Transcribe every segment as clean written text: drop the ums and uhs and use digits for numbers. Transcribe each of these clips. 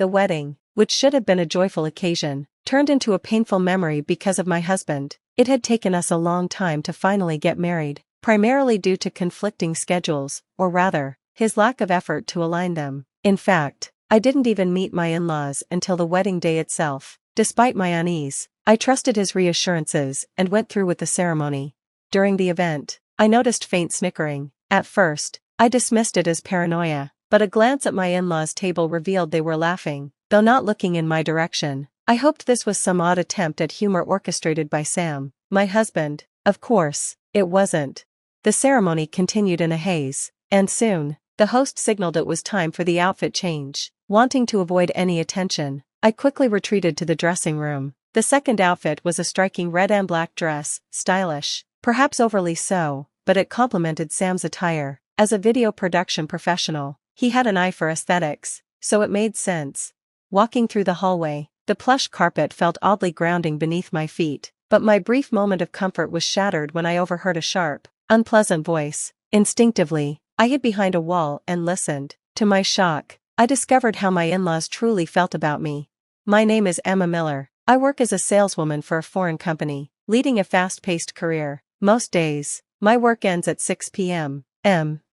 The wedding, which should have been a joyful occasion, turned into a painful memory because of my husband. It had taken us a long time to finally get married, primarily due to conflicting schedules, or rather, his lack of effort to align them. In fact, I didn't even meet my in-laws until the wedding day itself. Despite my unease, I trusted his reassurances and went through with the ceremony. During the event, I noticed faint snickering. At first, I dismissed it as paranoia, but a glance at my in-laws' table revealed they were laughing, though not looking in my direction. I hoped this was some odd attempt at humor orchestrated by Sam, my husband. Of course, it wasn't. The ceremony continued in a haze, and soon, the host signaled it was time for the outfit change. Wanting to avoid any attention, I quickly retreated to the dressing room. The second outfit was a striking red and black dress, stylish, perhaps overly so, but it complemented Sam's attire. As a video production professional, he had an eye for aesthetics, so it made sense. Walking through the hallway, the plush carpet felt oddly grounding beneath my feet, but my brief moment of comfort was shattered when I overheard a sharp, unpleasant voice. Instinctively, I hid behind a wall and listened. To my shock, I discovered how my in-laws truly felt about me. My name is Emma Miller. I work as a saleswoman for a foreign company, leading a fast-paced career. Most days, my work ends at 6 p.m.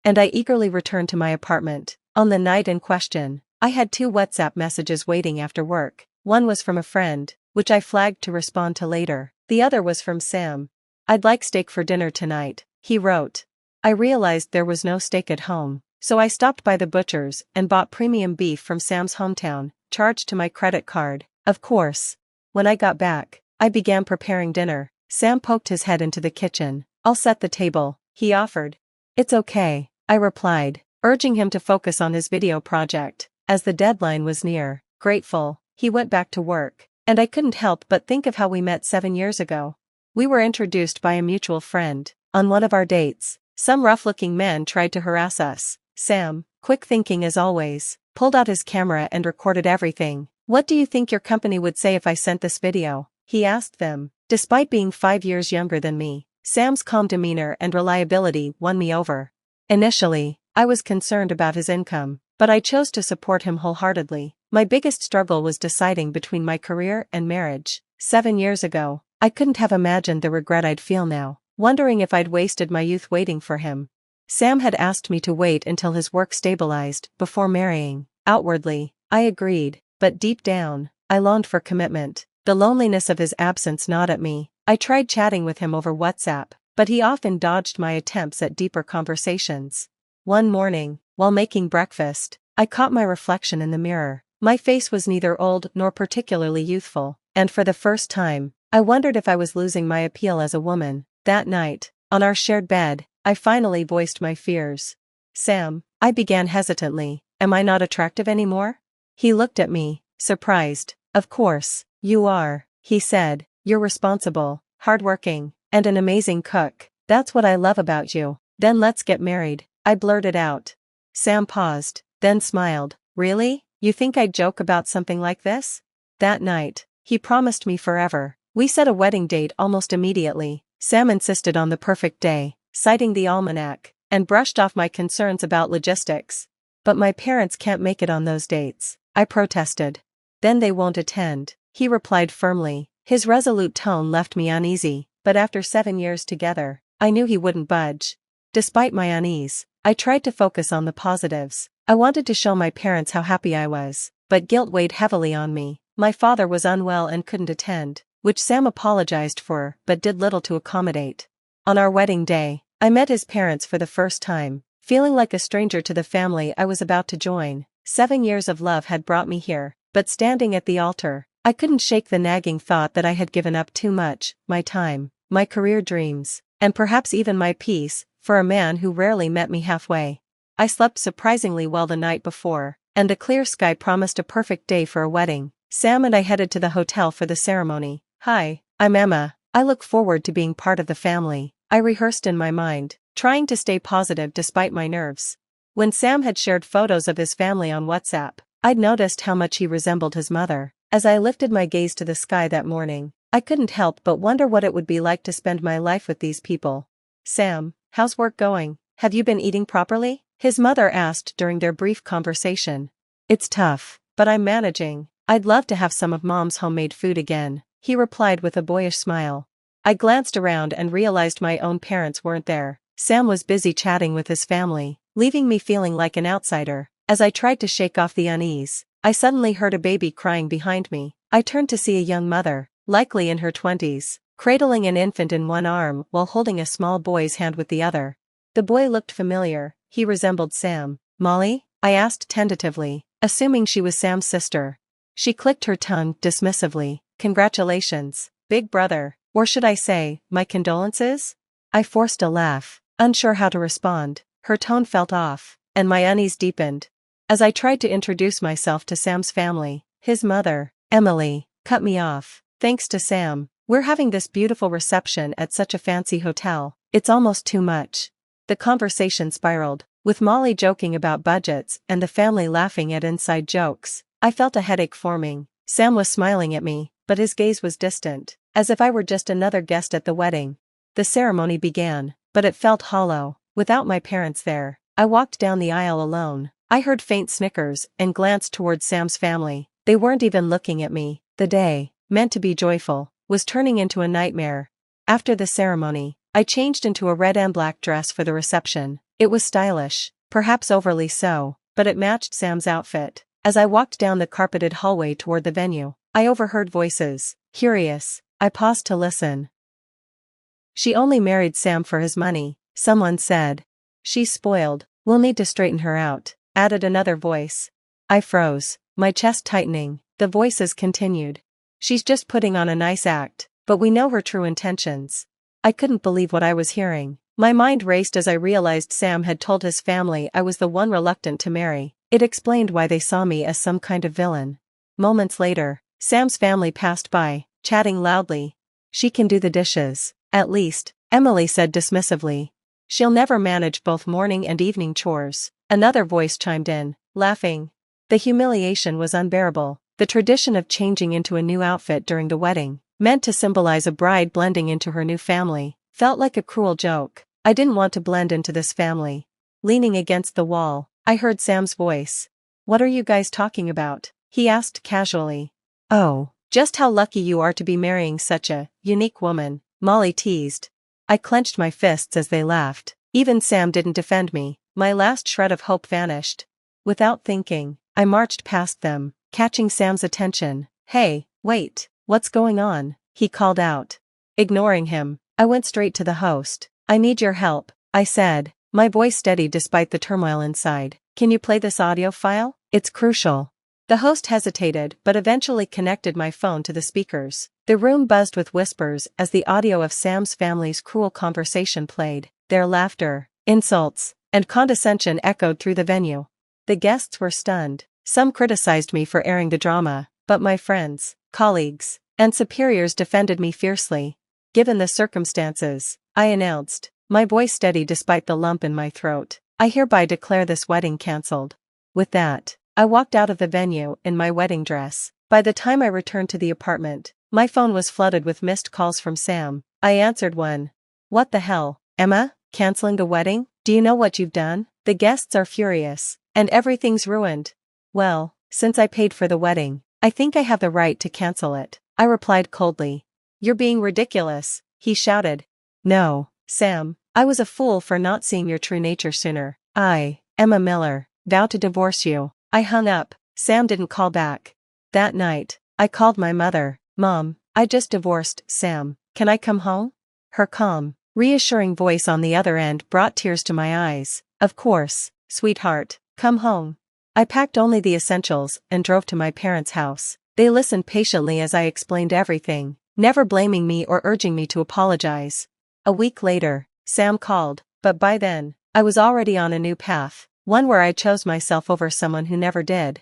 and I eagerly return to my apartment. On the night in question, I had 2 WhatsApp messages waiting after work. One was from a friend, which I flagged to respond to later. The other was from Sam. "I'd like steak for dinner tonight," he wrote. I realized there was no steak at home, so I stopped by the butcher's and bought premium beef from Sam's hometown, charged to my credit card. Of course. When I got back, I began preparing dinner. Sam poked his head into the kitchen. "I'll set the table," he offered. "It's okay," I replied, urging him to focus on his video project. As the deadline was near, grateful, he went back to work, and I couldn't help but think of how we met 7 years ago. We were introduced by a mutual friend. On one of our dates, some rough-looking man tried to harass us. Sam, quick thinking as always, pulled out his camera and recorded everything. "What do you think your company would say if I sent this video?" he asked them. Despite being 5 years younger than me, Sam's calm demeanor and reliability won me over. Initially, I was concerned about his income, but I chose to support him wholeheartedly. My biggest struggle was deciding between my career and marriage. 7 years ago, I couldn't have imagined the regret I'd feel now, wondering if I'd wasted my youth waiting for him. Sam had asked me to wait until his work stabilized before marrying. Outwardly, I agreed, but deep down, I longed for commitment. The loneliness of his absence gnawed at me. I tried chatting with him over WhatsApp, but he often dodged my attempts at deeper conversations. One morning, while making breakfast, I caught my reflection in the mirror. My face was neither old nor particularly youthful, and for the first time, I wondered if I was losing my appeal as a woman. That night, on our shared bed, I finally voiced my fears. "Sam," I began hesitantly, "am I not attractive anymore?" He looked at me, surprised. "Of course, you are," he said. "You're responsible, hardworking, and an amazing cook. That's what I love about you." "Then let's get married," I blurted out. Sam paused, then smiled. "Really? You think I'd joke about something like this?" That night, he promised me forever. We set a wedding date almost immediately. Sam insisted on the perfect day, citing the almanac, and brushed off my concerns about logistics. "But my parents can't make it on those dates," I protested. "Then they won't attend," he replied firmly. His resolute tone left me uneasy, but after 7 years together, I knew he wouldn't budge. Despite my unease, I tried to focus on the positives. I wanted to show my parents how happy I was, but guilt weighed heavily on me. My father was unwell and couldn't attend, which Sam apologized for but did little to accommodate. On our wedding day, I met his parents for the first time, feeling like a stranger to the family I was about to join. 7 years of love had brought me here, but standing at the altar, I couldn't shake the nagging thought that I had given up too much, my time, my career dreams, and perhaps even my peace, for a man who rarely met me halfway. I slept surprisingly well the night before, and a clear sky promised a perfect day for a wedding. Sam and I headed to the hotel for the ceremony. "Hi, I'm Emma. I look forward to being part of the family," I rehearsed in my mind, trying to stay positive despite my nerves. When Sam had shared photos of his family on WhatsApp, I'd noticed how much he resembled his mother. As I lifted my gaze to the sky that morning, I couldn't help but wonder what it would be like to spend my life with these people. "Sam, how's work going? Have you been eating properly?" his mother asked during their brief conversation. "It's tough," but I'm managing. I'd love to have some of Mom's homemade food again," he replied with a boyish smile. I glanced around and realized my own parents weren't there. Sam was busy chatting with his family, leaving me feeling like an outsider. As I tried to shake off the unease, I suddenly heard a baby crying behind me. I turned to see a young mother, likely in her 20s, cradling an infant in one arm while holding a small boy's hand with the other. The boy looked familiar. He resembled Sam. "Molly?" I asked tentatively, assuming she was Sam's sister. She clicked her tongue dismissively. "Congratulations, big brother. Or should I say, my condolences?" I forced a laugh, unsure how to respond. Her tone felt off, and my unease deepened. As I tried to introduce myself to Sam's family, his mother, Emily, cut me off. "Thanks to Sam, we're having this beautiful reception at such a fancy hotel. It's almost too much." The conversation spiraled, with Molly joking about budgets and the family laughing at inside jokes. I felt a headache forming. Sam was smiling at me, but his gaze was distant, as if I were just another guest at the wedding. The ceremony began, but it felt hollow, without my parents there. I walked down the aisle alone. I heard faint snickers and glanced towards Sam's family. They weren't even looking at me. The day, meant to be joyful, was turning into a nightmare. After the ceremony, I changed into a red and black dress for the reception. It was stylish, perhaps overly so, but it matched Sam's outfit. As I walked down the carpeted hallway toward the venue, I overheard voices. Curious, I paused to listen. "She only married Sam for his money," someone said. "She's spoiled, we'll need to straighten her out," added another voice. I froze, my chest tightening. The voices continued. "She's just putting on a nice act, but we know her true intentions." I couldn't believe what I was hearing. My mind raced as I realized Sam had told his family I was the one reluctant to marry. It explained why they saw me as some kind of villain. Moments later, Sam's family passed by, chatting loudly. "She can do the dishes, at least," Emily said dismissively. "She'll never manage both morning and evening chores," another voice chimed in, laughing. The humiliation was unbearable. The tradition of changing into a new outfit during the wedding, meant to symbolize a bride blending into her new family, felt like a cruel joke. I didn't want to blend into this family. Leaning against the wall, I heard Sam's voice. "What are you guys talking about?" he asked casually. "Oh, just how lucky you are to be marrying such a unique woman," Molly teased. I clenched my fists as they laughed. Even Sam didn't defend me. My last shred of hope vanished. Without thinking, I marched past them, catching Sam's attention. "Hey, wait, what's going on?" he called out. Ignoring him, I went straight to the host. "I need your help," I said, my voice steady despite the turmoil inside. "Can you play this audio file? It's crucial." The host hesitated but eventually connected my phone to the speakers. The room buzzed with whispers as the audio of Sam's family's cruel conversation played. Their laughter, insults, and condescension echoed through the venue. The guests were stunned. Some criticized me for airing the drama, but my friends, colleagues, and superiors defended me fiercely. "Given the circumstances," I announced, my voice steady despite the lump in my throat, "I hereby declare this wedding cancelled." With that, I walked out of the venue in my wedding dress. By the time I returned to the apartment, my phone was flooded with missed calls from Sam. I answered one. "What the hell, Emma? Canceling the wedding? Do you know what you've done? The guests are furious, and everything's ruined." "Well, since I paid for the wedding, I think I have the right to cancel it," I replied coldly. "You're being ridiculous," he shouted. "No, Sam, I was a fool for not seeing your true nature sooner. I, Emma Miller, vow to divorce you." I hung up. Sam didn't call back. That night, I called my mother. "Mom, I just divorced Sam. Can I come home?" Her calm, reassuring voice on the other end brought tears to my eyes. "Of course, sweetheart, come home." I packed only the essentials and drove to my parents' house. They listened patiently as I explained everything, never blaming me or urging me to apologize. A week later, Sam called, but by then, I was already on a new path, one where I chose myself over someone who never did.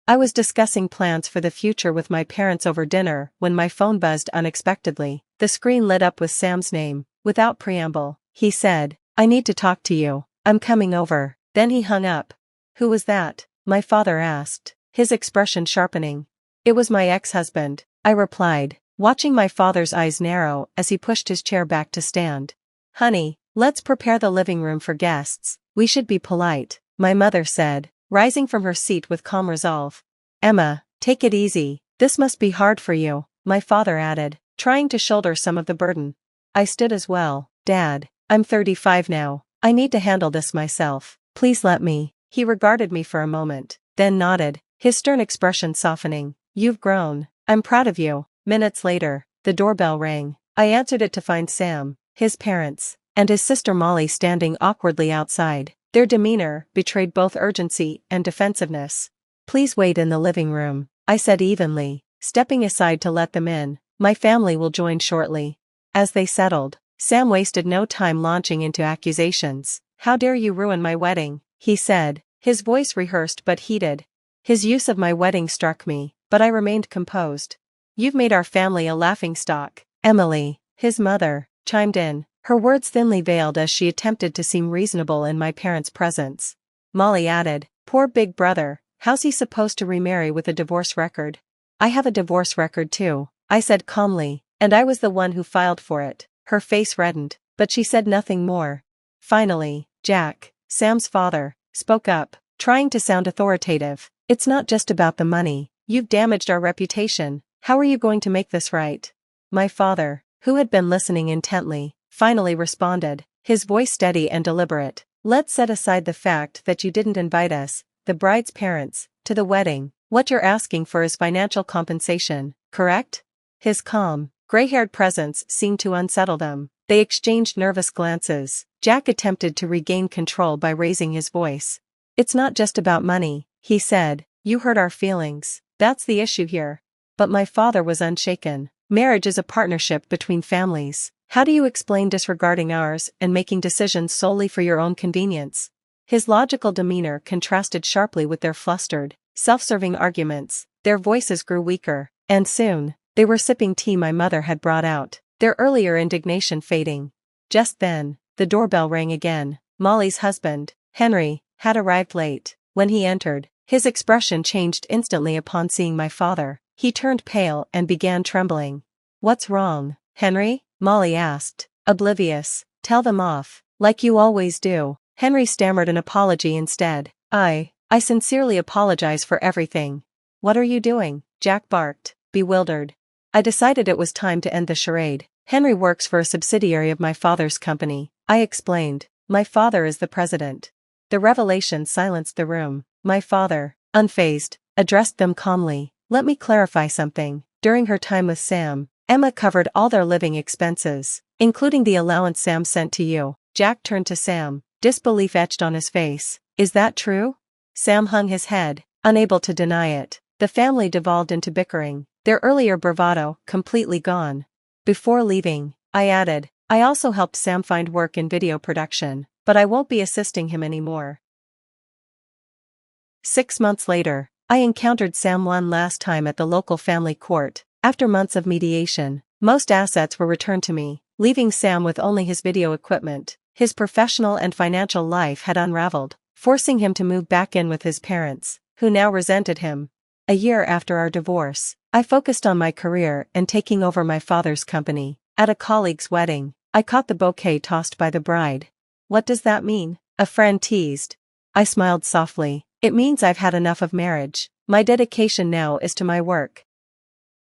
I was discussing plans for the future with my parents over dinner when my phone buzzed unexpectedly. The screen lit up with Sam's name. Without preamble, he said, "I need to talk to you. I'm coming over." Then he hung up. "Who was that?" my father asked, his expression sharpening. "It was my ex-husband," I replied, watching my father's eyes narrow as he pushed his chair back to stand. "Honey, let's prepare the living room for guests. We should be polite," my mother said, rising from her seat with calm resolve. Emma, take it easy, this must be hard for you, my father added, trying to shoulder some of the burden. I stood as well. Dad, I'm 35 now, I need to handle this myself, please let me. He regarded me for a moment, then nodded, his stern expression softening. You've grown, I'm proud of you. Minutes later, the doorbell rang. I answered it to find Sam, his parents, and his sister Molly standing awkwardly outside. Their demeanor betrayed both urgency and defensiveness. Please wait in the living room, I said evenly, stepping aside to let them in. My family will join shortly. As they settled, Sam wasted no time launching into accusations. How dare you ruin my wedding, he said, his voice rehearsed but heated. His use of my wedding struck me, but I remained composed. You've made our family a laughingstock. Emily, his mother, chimed in, her words thinly veiled as she attempted to seem reasonable in my parents' presence. Molly added, poor big brother, how's he supposed to remarry with a divorce record? I have a divorce record too, I said calmly, and I was the one who filed for it. Her face reddened, but she said nothing more. Finally, Jack, Sam's father, spoke up, trying to sound authoritative. It's not just about the money, you've damaged our reputation, how are you going to make this right? My father, who had been listening intently, finally responded, his voice steady and deliberate. Let's set aside the fact that you didn't invite us, the bride's parents, to the wedding. What you're asking for is financial compensation, correct? His calm, gray-haired presence seemed to unsettle them. They exchanged nervous glances. Jack attempted to regain control by raising his voice. It's not just about money, he said. You hurt our feelings, that's the issue here. But my father was unshaken. Marriage is a partnership between families. How do you explain disregarding ours and making decisions solely for your own convenience? His logical demeanor contrasted sharply with their flustered, self-serving arguments. Their voices grew weaker, and soon, they were sipping tea my mother had brought out, their earlier indignation fading. Just then, the doorbell rang again. Molly's husband, Henry, had arrived late. When he entered, his expression changed instantly upon seeing my father. He turned pale and began trembling. What's wrong, Henry? Molly asked, oblivious. Tell them off, like you always do. Henry stammered an apology instead. I sincerely apologize for everything. What are you doing? Jack barked, bewildered. I decided it was time to end the charade. Henry works for a subsidiary of my father's company, I explained. My father is the president. The revelation silenced the room. My father, unfazed, addressed them calmly. Let me clarify something. During her time with Sam, Emma covered all their living expenses, including the allowance Sam sent to you. Jack turned to Sam, disbelief etched on his face. Is that true? Sam hung his head, unable to deny it. The family devolved into bickering, their earlier bravado completely gone. Before leaving, I added, I also helped Sam find work in video production, but I won't be assisting him anymore. 6 months later, I encountered Sam one last time at the local family court. After months of mediation, most assets were returned to me, leaving Sam with only his video equipment. His professional and financial life had unraveled, forcing him to move back in with his parents, who now resented him. A year after our divorce, I focused on my career and taking over my father's company. At a colleague's wedding, I caught the bouquet tossed by the bride. What does that mean? A friend teased. I smiled softly. It means I've had enough of marriage. My dedication now is to my work.